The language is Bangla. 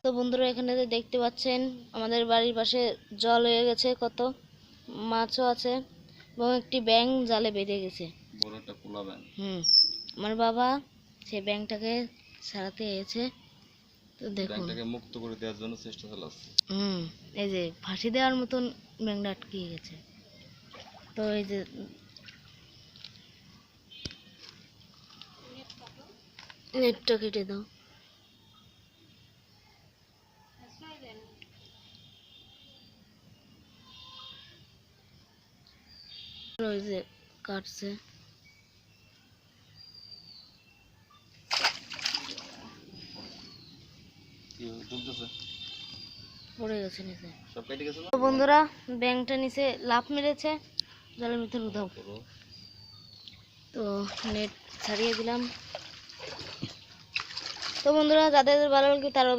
তো বন্ধুরা এখানে দেখতে পাচ্ছেন আমাদের বাড়ির পাশে জল হয়ে গেছে, কত মাছও আছে এবং একটি ব্যাঙ জালে বেঁধে গেছে, বড় একটা পোলা ব্যাঙ। আমার বাবা সেই ব্যাঙটাকে ছাড়াতে এসেছে। তো দেখুন ব্যাঙটাকে মুক্ত করে দেওয়ার জন্য চেষ্টা চালাচ্ছে। এই যে ফাঁসি দেওয়ার মতন ব্যাঙটা আটকে গেছে। তো এই যে নেটটা কেটে দাও। ওই যে কাটছে। পড়ে গেছে নিচে, সব কেটে গেছে। তো বন্ধুরা ব্যাঙটা নিচে লাফ মেরেছে, জলের ভিতর উধাও। তো নেট ছাড়িয়ে দিলাম। তো বন্ধুরা যাদের ভালো লাগে তারা